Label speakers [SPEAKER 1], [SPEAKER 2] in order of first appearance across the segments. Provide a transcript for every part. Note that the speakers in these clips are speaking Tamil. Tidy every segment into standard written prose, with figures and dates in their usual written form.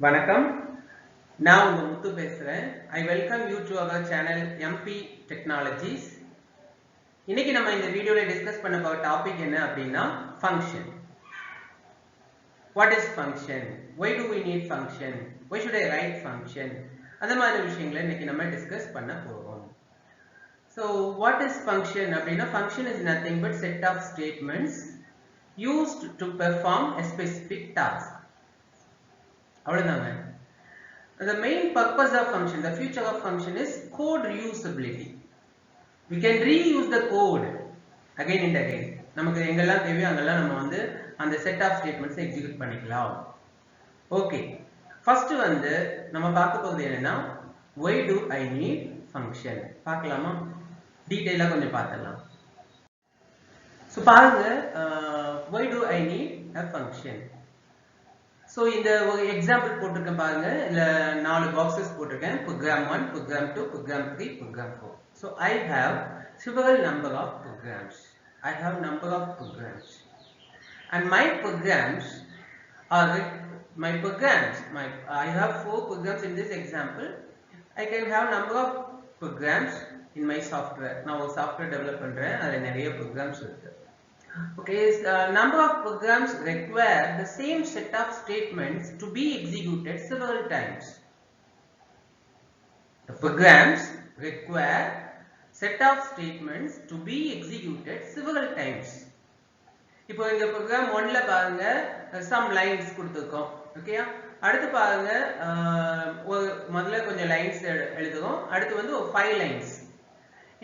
[SPEAKER 1] வணக்கம். நான் உங்க முத்து பேசுறேன். I welcome you to our channel MP Technologies. இன்னைக்கு நம்ம இந்த வீடியோல டிஸ்கஸ் பண்ண போற டாபிக் என்ன அப்படின்னா function. What is function? Why do we need function? Why should I write function? அந்த மாதிரி விஷயங்களை இன்னைக்கு நம்ம டிஸ்கஸ் பண்ண போறோம். So what is function அப்படின்னா function is nothing but set of statements used to perform a specific task. அவ்வளவுதாங்க. The main purpose of function, the future of function is code reusability. We can reuse the code again and again. நமக்கு எங்கெல்லாம் தேவையோ அங்கெல்லாம் நம்ம வந்து அந்த செட் ஆஃப் ஸ்டேட்மெண்ட்ஸ் எக்ஸிக்யூட் பண்ணிக்கலாம். ஓகே, ஃபர்ஸ்ட் வந்து நம்ம பார்க்க போகிறது என்னன்னா why do I need function பார்க்கலாமா? டீடைலா கொஞ்சம் பார்த்துடலாம். ஸோ பாருங்க, why do I need a function? So இந்த ஒரு எக்ஸாம்பிள் போட்டிருக்கேன் பாருங்க. இல்ல 4 பாக்ஸஸ் போட்டிருக்கேன். program 1, program 2, program 3, program 4. So I have several number of programs. I have number of programs. And my programs are I have 4 programs in this example. I can have number of programs in my software. நான் ஒரு software develop பண்றேன். அதுல நிறைய programs இருக்கு. Okay, number of programs require the same set of statements to be executed several times. The programs require set of statements to be executed several times. இப்போ இந்த program 1ல பாருங்க some lines கொடுத்திருக்கோம். ஓகேயா? அடுத்து பாருங்க ஒரு முதல்ல கொஞ்சம் லைன்ஸ் எழுதுறோம். அடுத்து வந்து ஒரு 5 lines.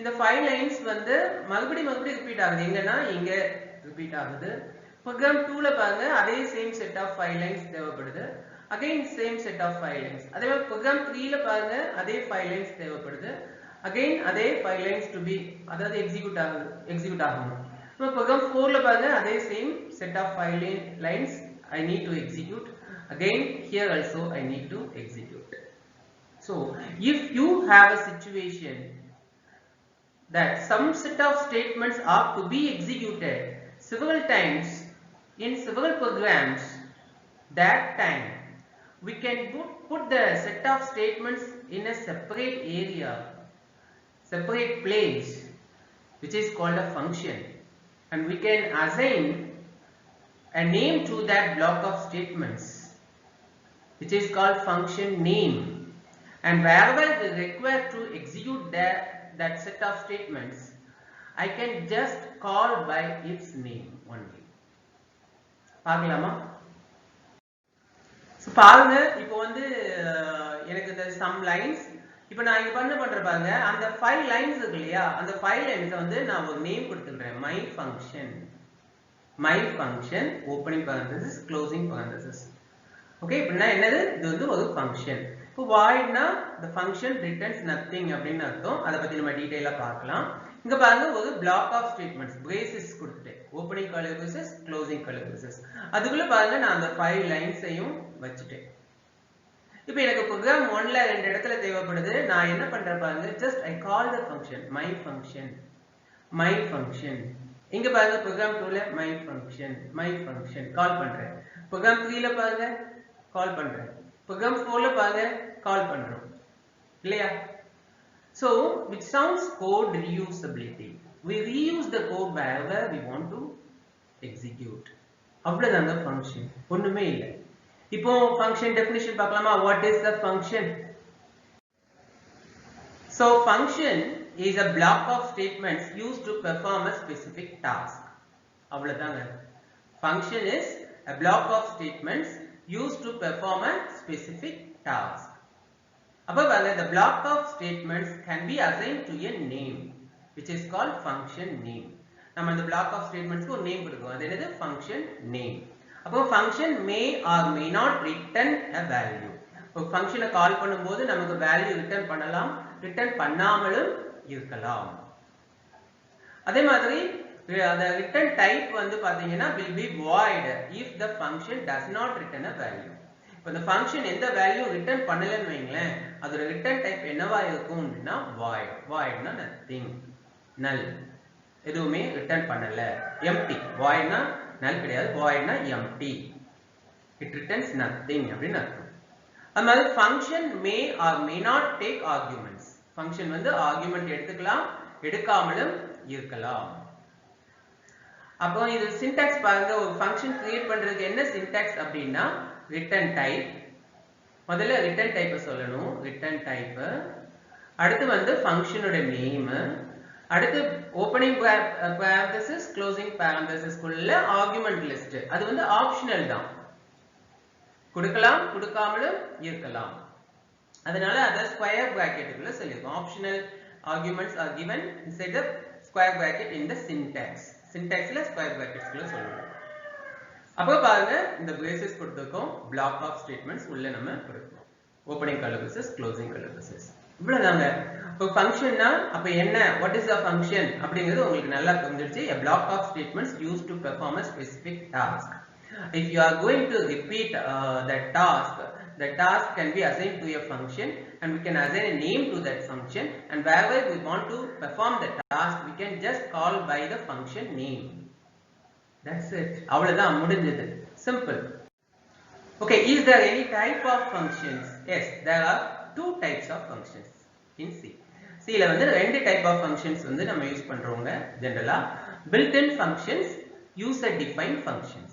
[SPEAKER 1] இந்த 5 lines வந்து மறுபடியும் ரிப்பீட் ஆகுது. எங்கன்னா இங்க ரிப்பீட் ஆகுது. program 2ல பாருங்க அதே சேம் செட் ஆஃப் 5 lines தேவைப்படுது. again same set of 5 lines. அதே மாதிரி program 3ல பாருங்க அதே 5 lines தேவைப்படுது. again அதே 5 lines to be அதாவது எக்ஸிக்யூட் ஆகணும். இப்போ program 4ல பாருங்க அதே same set of 5 lines I need to execute. again here also I need to execute. So if you have a situation that some set of statements are to be executed several times in several programs, that time we can put the set of statements in a separate area, separate place, which is called a function, and we can assign a name to that block of statements, which is called function name. And wherever we require to execute that set of statements, I can just call by its name only. பார்க்கலாமா? ஸோ பாருங்க, இப்போ வந்து எனக்கு இந்த சம் லைன்ஸ் இப்போ நான் இங்க பண்ற பாருங்க, அந்த 5 lines இருக்கு இல்லையா, அந்த 5 lines வந்து நான் ஒரு நேம் கொடுத்துக்கிறேன். my function opening parenthesis closing parenthesis. Okay, இப்படின்னா என்னது? இது வந்து ஒரு ஃபங்க்ஷன். இப்போ voidனா the function returns nothing அப்படின்னு அர்த்தம். அதை பத்தி நம்ம டீடைலா பார்க்கலாம். இங்க பாருங்க ஒரு block of statements braces கொடுத்துட்டேன். opening curly braces, closing curly braces. அதுக்குள்ள பாருங்க நான் அந்த 5 linesஐயும் வச்சிட்டேன். இப்போ எனக்கு program 1ல ரெண்டு இடத்துல தேவைப்படுது. நான் என்ன பண்றேன் பாருங்க, just I call the function my function. இங்க பாருங்க program 2ல my function கால் பண்றேன். program 3ல பாருங்க கால் பண்றேன். program 4ல பாருங்க கால் பண்றோம் இல்லையா? So which sounds code reusability. We reuse the code wherever we want to execute. அவ்வளவுதாங்க function, ஒண்ணுமே இல்ல. இப்போ function definition பார்க்கலாமா? What is the function? So function is a block of statements used to perform a specific task. அவ்வளவுதாங்க. Function is a block of statements used to perform a specific task. Above, the block of statements can be assigned to a name, which is called function name. நம்ம அந்த block of statements க்கு ஒரு நேம் கொடுக்கிறோம். அது என்னது? function name. அப்போ function may or may not return a value. இப்போ function கால் பண்ணும்போது நமக்கு value return பண்ணலாம், return பண்ணாமலும் இருக்கலாம். அதே மாதிரி the return type வந்து பாத்தீங்கன்னா will be void if the function does not return a value. இப்போ இந்த function எந்த வேல்யூ ரிட்டர்ன் பண்ணலன்னு வைங்களேன், அதோட ரிட்டர்ன் டைப் என்னவா இருக்கும் அப்படின்னா voidனா nothing, null, எதுவுமே ரிட்டர்ன் பண்ணல. empty, voidனா null கிடையாது, voidனா empty, it returns nothing அப்படின்னு அர்த்தம். அது மாதிரி function may or may not take arguments. function வந்து argument எடுத்துக்கலாம், எடுக்காமலும் இருக்கலாம். அப்போ இது syntax பாருங்க, ஒரு function create பண்றதுக்கு என்ன syntax அப்படின்னா return type. முதல்ல return type சொல்லணும், return type. அடுத்து வந்து function ஓட name. அடுத்து opening parenthesis closing parenthesis குள்ள argument list. அது வந்து optional தான், கொடுக்கலாம் கொடுக்காமலும் இருக்கலாம். அதனால அத ஸ்கொயர் பிராக்கெட் குள்ள சொல்லிருக்கோம். optional arguments are given inside the square bracket in the syntax. syntaxல ஸ்கொயர் பிராக்கெட்ஸ் குள்ள சொல்லுவோம். அப்போ பாருங்க, இந்த braces கொடுத்திருக்கோம், block of statements உள்ள நம்ம கொடுக்கிறோம். opening curly braces closing curly braces. இவ்வளவுதாங்க. இப்போ ஃபங்க்ஷன்னா அப்ப என்ன, what is a function அப்படிங்கிறது உங்களுக்கு நல்லா புரிஞ்சிருச்சு. a block of statements used to perform a specific task. If you are going to repeat that task, the task can be assigned to a function and we can assign a name to that function, and wherever we want to perform the task we can just call by the function name. That's it. அவ்வளவுதான், முடிஞ்சது. Simple. Okay, is there any type of functions? Yes, there are two types of functions in C. C ல வந்து ரெண்டு type of functions வந்து நம்ம யூஸ் பண்றோங்க ஜெனரலா. built-in functions, user-defined functions.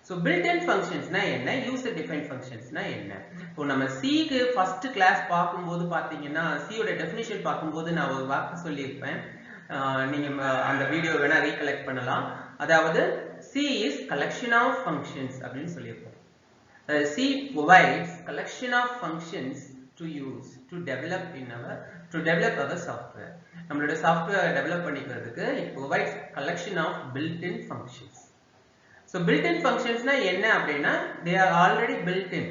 [SPEAKER 1] So built-in functions னா என்ன, user-defined functions னா என்ன? இப்போ நம்ம C க்கு first class பார்க்கும்போது பாத்தீங்கன்னா C ஓட definition பார்க்கும்போது நான் ஒரு வார்த்தை சொல்லியிருப்பேன், நீங்க அந்த வீடியோ வேணா ரீகலெக்ட் பண்ணலாம். அதாவது C is collection of functions அப்படின்னு சொல்லியிருப்போம். C provides collection of functions to use to develop our software. நம்மளோட சாஃப்ட்வேர் டெவலப் பண்ணிக்கிறதுக்கு it provides collection of built-in functions. So built-in functions னா என்ன அப்படின்னா they are already built in,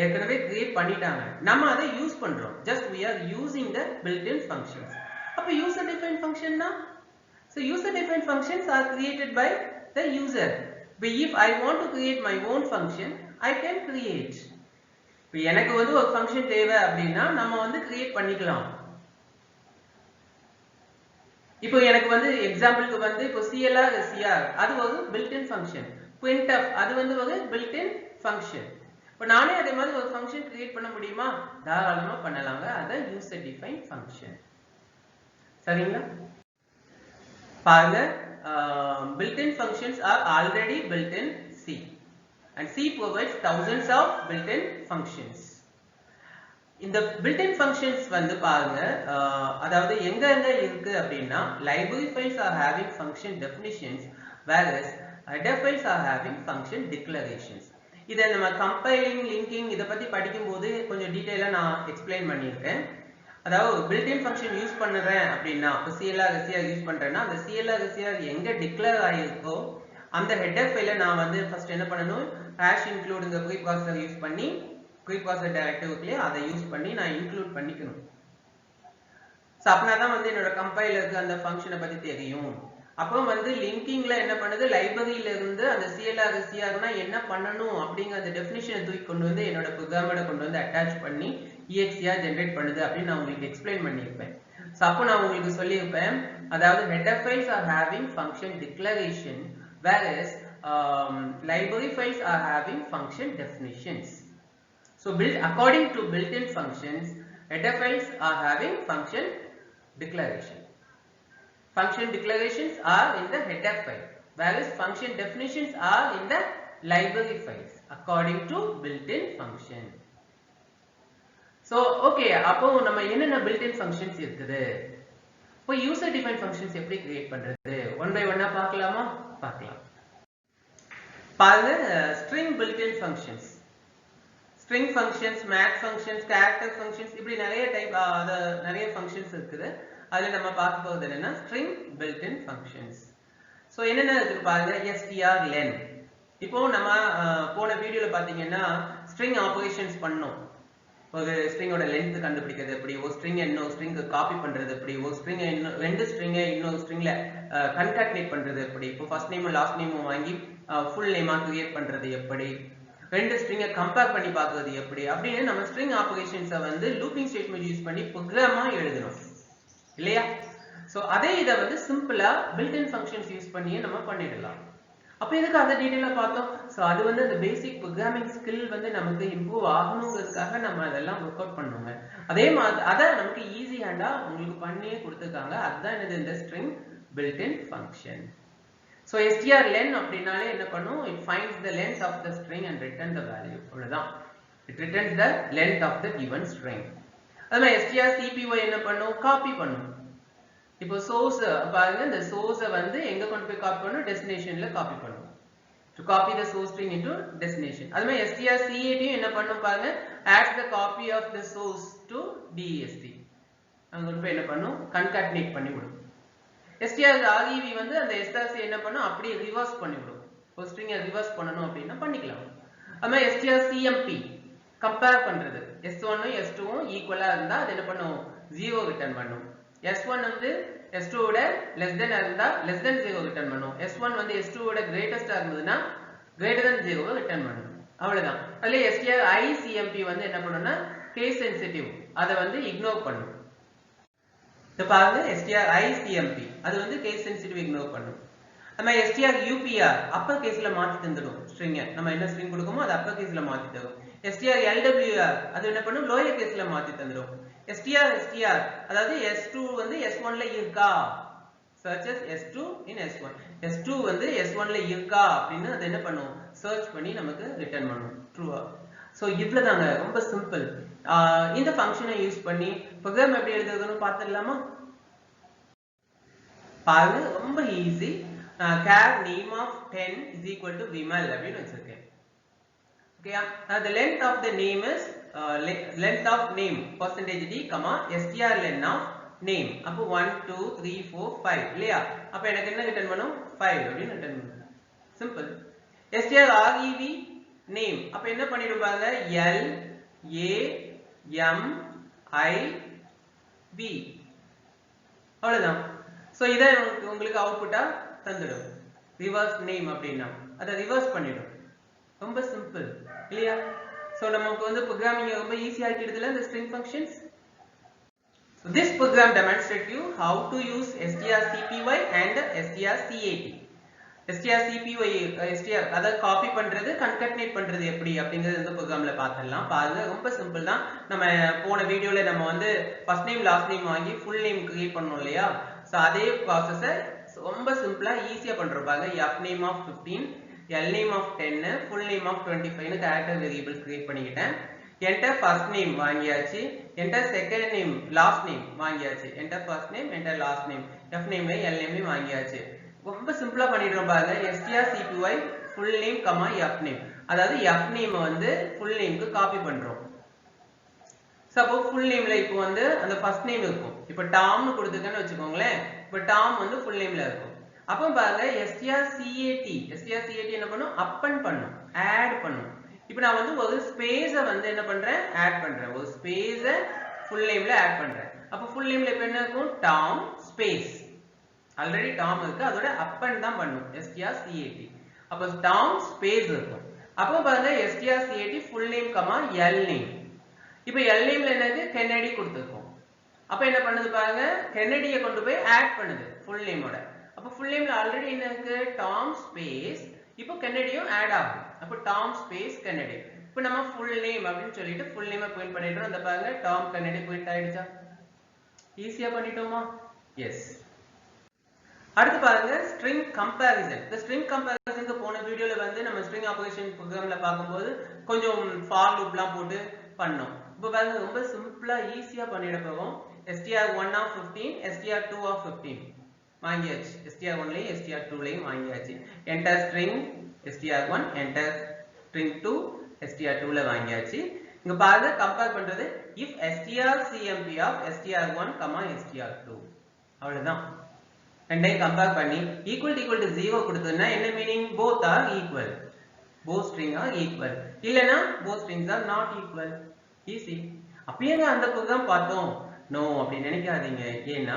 [SPEAKER 1] ஏற்கனவே கிரியேட் பண்ணிட்டாங்க, நம்ம அதை யூஸ் பண்றோம், just we are using the built-in functions. அப்ப user defined function னா, so user defined functions are created by the user. But if I want to create my own function I can create. இப்போ எனக்கு வந்து ஒரு ஃபங்க்ஷன் தேவை அப்படின்னா நம்ம வந்து கிரியேட் பண்ணிக்கலாம். இப்போ எனக்கு வந்து எக்ஸாம்பிளுக்கு வந்து இப்போ CLR SCR அது ஒரு built-in function, printf அது வந்து ஒரு built-in function. இப்போ நானே அதே மாதிரி ஒரு ஃபங்க்ஷன் கிரியேட் பண்ண முடியுமா, தாராளமா பண்ணலாங்க, அத user defined function. சரிங்களா? பாருங்க, built-in functions are already built in C and C provides thousands of built-in functions. இந்த built-in functions வந்து பாருங்க, அதாவது எங்க இருக்கு அப்படின்னா library files are having function definitions whereas header files are having function declarations. இதை நம்ம கம்பைலிங் லிங்கிங் இதை பத்தி படிக்கும்போது கொஞ்சம் டீடைலா நான் எக்ஸ்பிளைன் பண்ணியிருக்கேன். அதாவது built-in function யூஸ் பண்ணுறேன் அப்படின்னா இப்போ CLR SCR யூஸ் பண்றேன்னா அந்த CLR SCR எங்க டிக்ளேர் ஆகிருக்கோ அந்த ஹெடர் ஃபைலை நான் வந்து ஃபர்ஸ்ட் என்ன பண்ணணும், hash include இந்த preprocessor யூஸ் பண்ணி preprocessor டைரக்டரிக்குள்ளே அதை யூஸ் பண்ணி நான் இன்க்ளூட் பண்ணிக்கணும். ஸோ அப்படின்னா வந்து என்னோட கம்பைலருக்கு அந்த ஃபங்க்ஷனை பத்தி தெரியும். அப்புறம் வந்து லிங்கிங்ல என்ன பண்ணுது, லைப்ரரியில இருந்து அந்த CLR SCRனா என்ன பண்ணணும் அப்படிங்கிற அந்த டெஃபினிஷனை தூக்கி கொண்டு வந்து என்னோட ப்ரோக்ராமோட கொண்டு வந்து அட்டாச் பண்ணி EXER ஜென்ரேட் பண்ணுது அப்படின்னு நான் உங்களுக்கு எக்ஸ்பிளைன் பண்ணியிருப்பேன். ஸோ அப்போ நான் உங்களுக்கு சொல்லியிருப்பேன், அதாவது header files are having function declaration whereas library files are having function definitions. So according to built-in functions, header files are having function declaration. Function declarations are in the header file whereas function definitions are in the library files according to built-in function. So okay, அப்போ நம்ம என்னென்ன built-in functions இருக்குது, இப்போ user defined functions எப்படி கிரியேட் பண்றது ஒன் பை ஒன்னா பார்க்கலாமா? பார்க்கலாம். பாருங்க, string built-in functions, string functions, math functions, character functions, இப்படி நிறைய டைப் நிறைய functions இருக்குது. அதுல நம்ம பார்க்க போறது என்னன்னா string built-in functions. சோ என்னென்ன இருக்கு பாருங்க, strlen. இப்போ நம்ம போன வீடியோல பாத்தீங்கன்னா string operations பண்ணோம். ஒரு ஸ்ட்ரிங்கோட லென்த் கண்டுபிடிக்கிறது எப்படி, ஒரு ஸ்ட்ரிங் இன்னொரு ஸ்ட்ரிங்கு காப்பி பண்றது எப்படி, ஒரு ஸ்ட்ரிங் ரெண்டு ஸ்ட்ரிங்கை இன்னொரு ஸ்ட்ரிங்ல கன்காட்டினேட் பண்றது எப்படி, இப்போ ஃபர்ஸ்ட் நேமும் லாஸ்ட் நேமும் வாங்கி ஃபுல் நேமா கிரியேட் பண்றது எப்படி, ரெண்டு ஸ்ட்ரிங்கை கம்பேர் பண்ணி பார்க்கறது எப்படி அப்படின்னு நம்ம ஸ்ட்ரிங் ஆபரேஷன்ஸை வந்து லூப்பிங் ஸ்டேட்மெண்ட் யூஸ் பண்ணி ப்ரோக்ராமா எழுதணும் இல்லையா? சோ அதே இதை வந்து சிம்பிளா பில்ட் இன் ஃபங்க்ஷன்ஸ் யூஸ் பண்ணியே நம்ம பண்ணிடலாம். அப்ப எதுக்கு அதை டீடைலா பார்த்தோம்? சோ அது வந்து அந்த பேசிக் ப்ரோக்ராமிங் ஸ்கில் வந்து நமக்கு இம்ப்ரூவ் ஆகணுங்கிறதுக்காக நம்ம அதெல்லாம் ஒர்க் அவுட் பண்ணுவோங்க. அதே மாதிரி அதை நமக்கு ஈஸி ஹேண்டா உங்களுக்கு பண்ணியே கொடுத்துருக்காங்க. அதுதான் என்னது இந்த string built-in function. So strlen அப்படினாலே என்ன பண்ணும்? It finds the length of the string and return the value. அவ்வளவுதான். It returns the length of the given string. அதனால strcpy என்ன பண்ணும்? காப்பி பண்ணும். இப்போ source பாருங்க, இந்த source வந்து எங்க கொண்டு போய் காப்பி பண்ணும்? டெஸ்டினேஷன்ல காப்பி பண்ணும். To copy the source string into destination. அதுமே strcat என்ன பண்ணும் பாருங்க, adds the copy of the source to dest. அங்க கொண்டு போய் என்ன பண்ணும்? concatenate பண்ணி விடும். strrev வந்து அந்த strc என்ன பண்ணும்? அப்படியே ரிவர்ஸ் பண்ணி விடும். ஒரு ஸ்ட்ரிங்கை ரிவர்ஸ் பண்ணனும் அப்படினா பண்ணிக்கலாம். அதுமே strcmp கம்பேர் பண்றது. s1 உம் s2 உம் ஈக்குவலா இருந்தா அது என்ன பண்ணும்? 0 ரிட்டர்ன் பண்ணும். s1 வந்து s2 விட less than இருந்தா less than 0 ரிட்டர்ன் பண்ணும். s1 வந்து s2 விட greatest இருந்ததுனா greater than 0 ரிட்டர்ன் பண்ணும். அவ்வளவுதான். அதுல stricmp வந்து என்ன பண்ணும்னா case sensitive. அத வந்து இக்னோர் பண்ணும். இப்ப பாருங்க stricmp அது வந்து case sensitive இக்னோர் பண்ணும். நம்ம strupr அப்பர் கேஸ்ல மாத்தி தந்துடும் ஸ்ட்ரிங்கை. நம்ம என்ன ஸ்ட்ரிங் கொடுக்கோமோ அது அப்பர் கேஸ்ல மாத்தி தரும். strlwr அது என்ன பண்ணும்? லோயர் கேஸ்ல மாத்தி தந்துடும். str அதாவது s2 வந்து s1 ல இருக்கா? searches s2 in s1. s2 வந்து s1 ல இருக்கா அப்படினு அது என்ன பண்ணும்? சர்ச் பண்ணி நமக்கு ரிட்டர்ன் பண்ணும். ட்ரூவா. சோ இவ்வளவுதாங்க, ரொம்ப சிம்பிள். இந்த ஃபங்க்ஷனை யூஸ் பண்ணி ப்ரோக்ராம் எப்படி எழுதுறதுன்னு பார்த்துடலாமா? பாருங்க, ரொம்ப easy. char name of 10 is equal to vimal அப்படினு வச்சிருக்கேன். ஓகேயா? the length of the name is length of name percentage d comma strlen of name. அப்போ 1 2 3 4 5 இல்லையா? அப்ப எனக்கு என்ன ரிட்டர்ன் பண்ணும்? 5 அப்படினு ரிட்டர்ன் பண்ணும். சிம்பிள். strrev name அப்ப என்ன பண்ணிடும் பாருங்க, l a m i v. அவ்வளவுதான். சோ இத உங்களுக்கு அவுட்புட்டா தந்துடும். ரிவர்ஸ் நேம் அப்படினா அத ரிவர்ஸ் பண்ணிடும். ரொம்ப சிம்பிள் இல்லையா? சோ நமக்கு வந்து ப்ரோகிராமிங் ரொம்ப ஈஸி ஆக்கிடுதுல இந்த string functions. So this program demonstrates you how to use strcpy and strcat. strcpy அத காப்பி பண்றது, concatenate பண்றது எப்படி அப்படிங்கறது இந்த ப்ரோகிராம்ல பார்த்தறலாம். பாருங்க, ரொம்ப சிம்பிள் தான். நம்ம போன வீடியோல நம்ம வந்து ஃபர்ஸ்ட் நேம் லாஸ்ட் நேம் வாங்கி ஃபுல் நேம் கிரியேட் பண்ணோம் இல்லையா? சோ அதே ப்ராசஸை ரொம்ப சிம்பிளா ஈஸியா பண்றோம் பாருங்க. f name of 15, l name of 10, full name of 25 னு கேரக்டர் வேரியபிள்ஸ் கிரியேட் பண்ணிக்கிட்டேன். enter first name வாங்கியாச்சு, enter second name last name வாங்கியாச்சு, enter first name enter last name, f name ல l name வாங்கியாச்சு. ரொம்ப சிம்பிளா பண்ணிடுறோம் பாருங்க. strcpy full name f name, அதாவது f name வந்து full name க்கு காப்பி பண்றோம். சப்போஸ் full nameல இப்போ வந்து அந்த first name இருக்கும். இப்போ டாம் னு கொடுத்துக்கன்னு வெச்சுக்கோங்களேன். இப்போ டாம் வந்து full nameல இருக்கும். அப்போ பாருங்க strcat என்ன பண்ணும்? அப்பன் பண்ணும், ஆட் பண்ணும். இப்போ நான் வந்து ஒரு ஸ்பேஸ வந்து என்ன பண்றேன்? ஆட் பண்றேன். ஒரு ஸ்பேஸ full nameல ஆட் பண்றேன். அப்போ full nameல இப்போ என்ன இருக்கும்? Tom space. ஆல்ரெடி டாம் இருக்கு, அதோட அப்பன் தான் பண்ணும் strcat. அப்போ டாம் ஸ்பேஸ் இருக்கும். அப்போ பாருங்க strcat full name l name. இப்போ l nameல என்னது? கென்னடி கொடுத்திருக்கோம். அப்ப என்ன பண்ணுது பாருங்க, கென்னடியை கொண்டு போய் ஆட் பண்ணுது full name ஓட. அப்ப full nameல ஆல்ரெடி என்ன இருக்கு? Tom space. இப்போ கென்னடியும் ஆட் ஆகும். அப்ப டாம் ஸ்பேஸ் கென்னடி. இப்போ நம்ம full name அப்படினு சொல்லிட்டு full name பாயிண்ட் பண்ணிட்டோம். அந்த பாருங்க டாம் கென்னடி பாயிண்ட் ஆயிடுச்சா? ஈஸியா பண்ணிட்டோமா? எஸ். அடுத்து பாருங்க ஸ்ட்ரிங் கம்பேரிசன். இந்த ஸ்ட்ரிங் கம்பேரிசனுக்கு போன வீடியோல வந்து நம்ம ஸ்ட்ரிங் ஆபரேஷன் ப்ரோகிராம்ல பாக்கும்போது கொஞ்சம் ஃபார் லூப்லாம் போட்டு பண்ணோம். இப்போ பாருங்க ரொம்ப சிம்பிளா ஈஸியா பண்ணிட போறோம். str1 of 15, str2 of 15 வாங்கியாச்சு. str1 லயும் str2 லயும் வாங்கியாச்சு. enter string str1, enter string 2 str2 ல வாங்கியாச்சு. இங்க பாருங்க கம்பேர் பண்றது if strcmp of str1, str2. அவ்வளவுதான். ரெண்டையும் கம்பேர் பண்ணி equal to 0 கொடுத்ததுன்னா என்ன meaning? both are equal. both strings are equal. இல்லனா both strings are not equal. Easy. அப்பேங்க அந்த ப்ரோகிராம் பார்த்தோம். நோ அப்படி நினைக்காதீங்க. ஏன்னா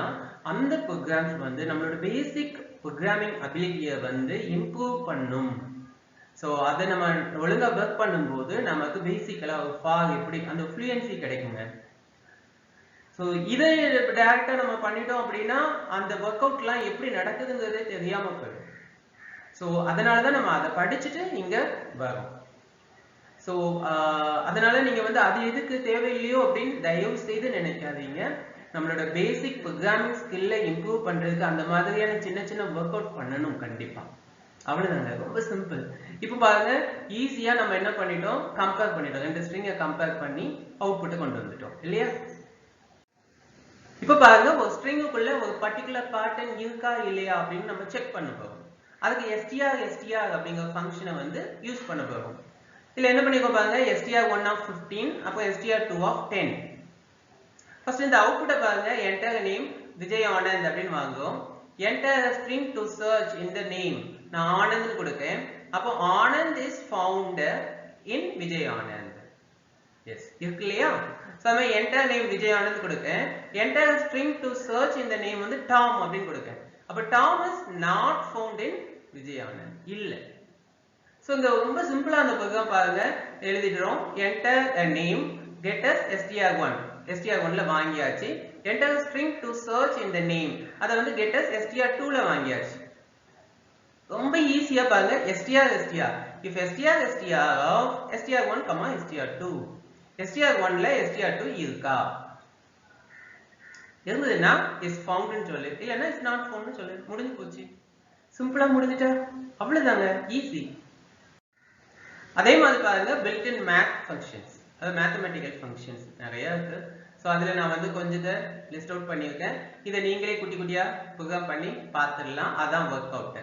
[SPEAKER 1] அந்த ப்ரோகிராம்ஸ் வந்து நம்மளோட பேசிக் ப்ரோகிராமிங் அபிலிட்டியை வந்து இம்ப்ரூவ் பண்ணும். சோ அதை நம்ம ஒழுங்கா ஒர்க் பண்ணும்போது நமக்கு பேசிக்கலா ஒரு ஃபார் எப்படி அந்த ஃப்ளூயன்சி கிடைக்குங்க. சோ இதை டைரக்டா நம்ம பண்ணிட்டோம் அப்படின்னா அந்த ஒர்க் அவுட்லாம் எப்படி நடக்குதுங்கிறதே தெரியாம போயிடும். ஸோ அதனால தான் நம்ம அதை படிச்சுட்டு இங்க வரோம். ஸோ அதனால நீங்க வந்து அது எதுக்கு தேவையில்லையோ அப்படின்னு தயவு செய்து நினைக்காதீங்க. நம்மளோட பேசிக் ப்ரோக்ராமிங் ஸ்கில்லை இம்ப்ரூவ் பண்றதுக்கு அந்த மாதிரியான சின்ன சின்ன ஒர்க் அவுட் பண்ணணும் கண்டிப்பா. அவ்வளவுதாங்க, ரொம்ப சிம்பிள். இப்போ பாருங்க, ஈஸியா நம்ம என்ன பண்ணிட்டோம், கம்பேர் பண்ணிட்டோம். ரெண்டு ஸ்ட்ரிங்கை கம்பேர் பண்ணி அவுட்புட்டை கொண்டு வந்துட்டோம் இல்லையா? இப்போ பாருங்க, ஒரு ஸ்ட்ரிங்குக்குள்ள ஒரு பர்டிகுலர் பேட்டர்ன் இருக்கா இல்லையா அப்படின்னு நம்ம செக் பண்ண போறோம். அதுக்கு str அப்படிங்கிற ஃபங்க்ஷனை வந்து யூஸ் பண்ண போறோம். இதுல என்ன பண்ணிருக்கோம் பாருங்க, str1 of 15, அப்போ str2 of 10. ஃபர்ஸ்ட் இந்த அவுட்புட்டை பாருங்க, enter name விஜய் ஆனந்த் அப்படின்னு வாங்குவோம். enter a string to search in the name, நான் ஆனந்த்னு கொடுத்தேன். அப்போ Anand is found in Vijay Anand. Yes, இருக்கு இல்லையா? சோ நம்ம enter name விஜய் ஆனந்த் கொடுத்தேன். enter a string to search in the name வந்து டாம் அப்படின்னு கொடுத்தேன். அப்போ Tom is not found in Vijay Anand, இல்ல. சோ இந்த ரொம்ப சிம்பிளா அந்த ப்ரோக்ராம் பாருங்க, எழுதிடுறோம். enter a name get us str1 ல வாங்கியாச்சு. enter a string to search in the name, அத வந்து get us str2 ல வாங்கியாச்சு. ரொம்ப ஈஸியா பாருங்க, str if str of str1, str2, str1 ல str2 இருக்கா, இருந்ததுன்னா is found ன்னு சொல்லு, இல்லனா is not found ன்னு சொல்லு, முடிஞ்சு போச்சு. சிம்பிளா முடிஞ்சிட்டா, அவ்வளவுதாங்க, ஈஸி. அதே மாதிரி பாருங்க, built in math functions, அது mathematical functions நிறைய இருக்கு. சோ அதுல நான் வந்து கொஞ்சத்தை லிஸ்ட் அவுட் பண்ணியிருக்கேன். இதை நீங்களே குட்டி குட்டியா ப்ரோக்ராம் பண்ணி பார்த்துடலாம். அதான் ஒர்க் அவுட்.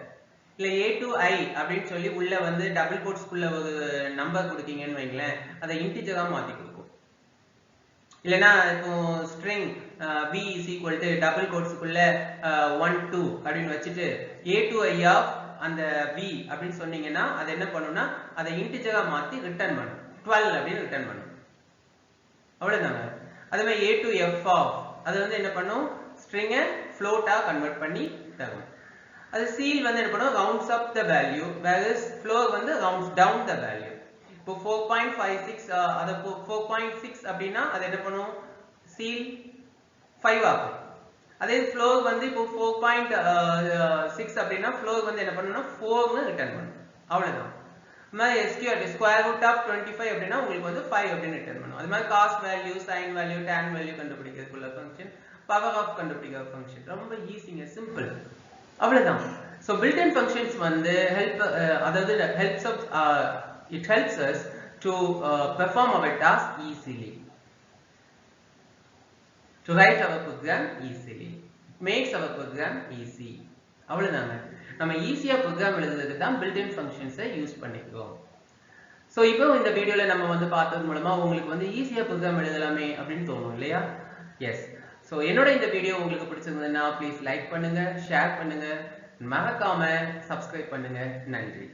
[SPEAKER 1] இல்ல a to I அப்படின்னு சொல்லி உள்ள வந்து டபுள் கோட்ஸ்க்குள்ள ஒரு நம்பர் கொடுத்தீங்கன்னு வைங்களேன், அதை இன்டிஜரா மாத்தி கொடுக்கும். இல்லைன்னா இப்போ string b is equal to double கோட்ஸ்க்குள்ள 1 2 அப்படின்னு வச்சுட்டு a to I of அந்த b அப்படின்னு சொன்னீங்கன்னா அது என்ன பண்ணும்னா அதை இன்டிஜரா மாத்தி ரிட்டர்ன் பண்ணும், 12 அப்படின்னு ரிட்டர்ன் பண்ணும். அவ்வளவுதாங்க. அதே மாதிரி a to f of அது வந்து என்ன பண்ணும், ஸ்ட்ரிங்கை ஃப்ளோட்டா கன்வெர்ட் பண்ணி தரும். அது சீல் வந்து என்ன பண்ணும், rounds up the value, whereas floor வந்து rounds down the value. இப்போ 4.56 அது 4.6 அப்படின்னா அது என்ன பண்ணும், சீல் 5 ஆகும். அதே floor வந்து இப்போ 4.6 அப்படின்னா floor வந்து என்ன பண்ணும்னா 4 ன்னு ரிட்டர்ன் பண்ணும். அவ்வளவுதான். ஸ்கொயர் ரூட் ஆஃப் 25 அப்படின்னா உங்களுக்கு வந்து 5 அப்படின்னு ரிட்டர்ன் பண்ணும். அது மாதிரி cos value, sine value, tan value கண்டுபிடிக்கிறதுக்குள்ள ஃபங்க்ஷன், பவர் ஆஃப் கண்டுபிடிக்கிற ஃபங்க்ஷன், ரொம்ப ஈஸிங்க, சிம்பிள். அவ்வளவுதான். சோ built-in functions வந்து அதாவது it helps us to perform our task easily, to write our program easily, it makes our program easy. அவ்வளவுதாங்க. நம்ம ஈஸியா ப்ரோக்ராம் எழுதுறதுக்கு தான் built-in functions-ஐ யூஸ் பண்ணிக்கிறோம். சோ இப்போ இந்த வீடியோல நம்ம வந்து பார்த்தது மூலமா உங்களுக்கு வந்து ஈஸியா ப்ரோக்ராம் எழுதலாமே அப்படின்னு தோணும் இல்லையா? எஸ். சோ என்னோட இந்த வீடியோ உங்களுக்கு பிடிச்சிருந்ததுன்னா ப்ளீஸ் லைக் பண்ணுங்க, ஷேர் பண்ணுங்க, மறக்காம சப்ஸ்கிரைப் பண்ணுங்க. நன்றி.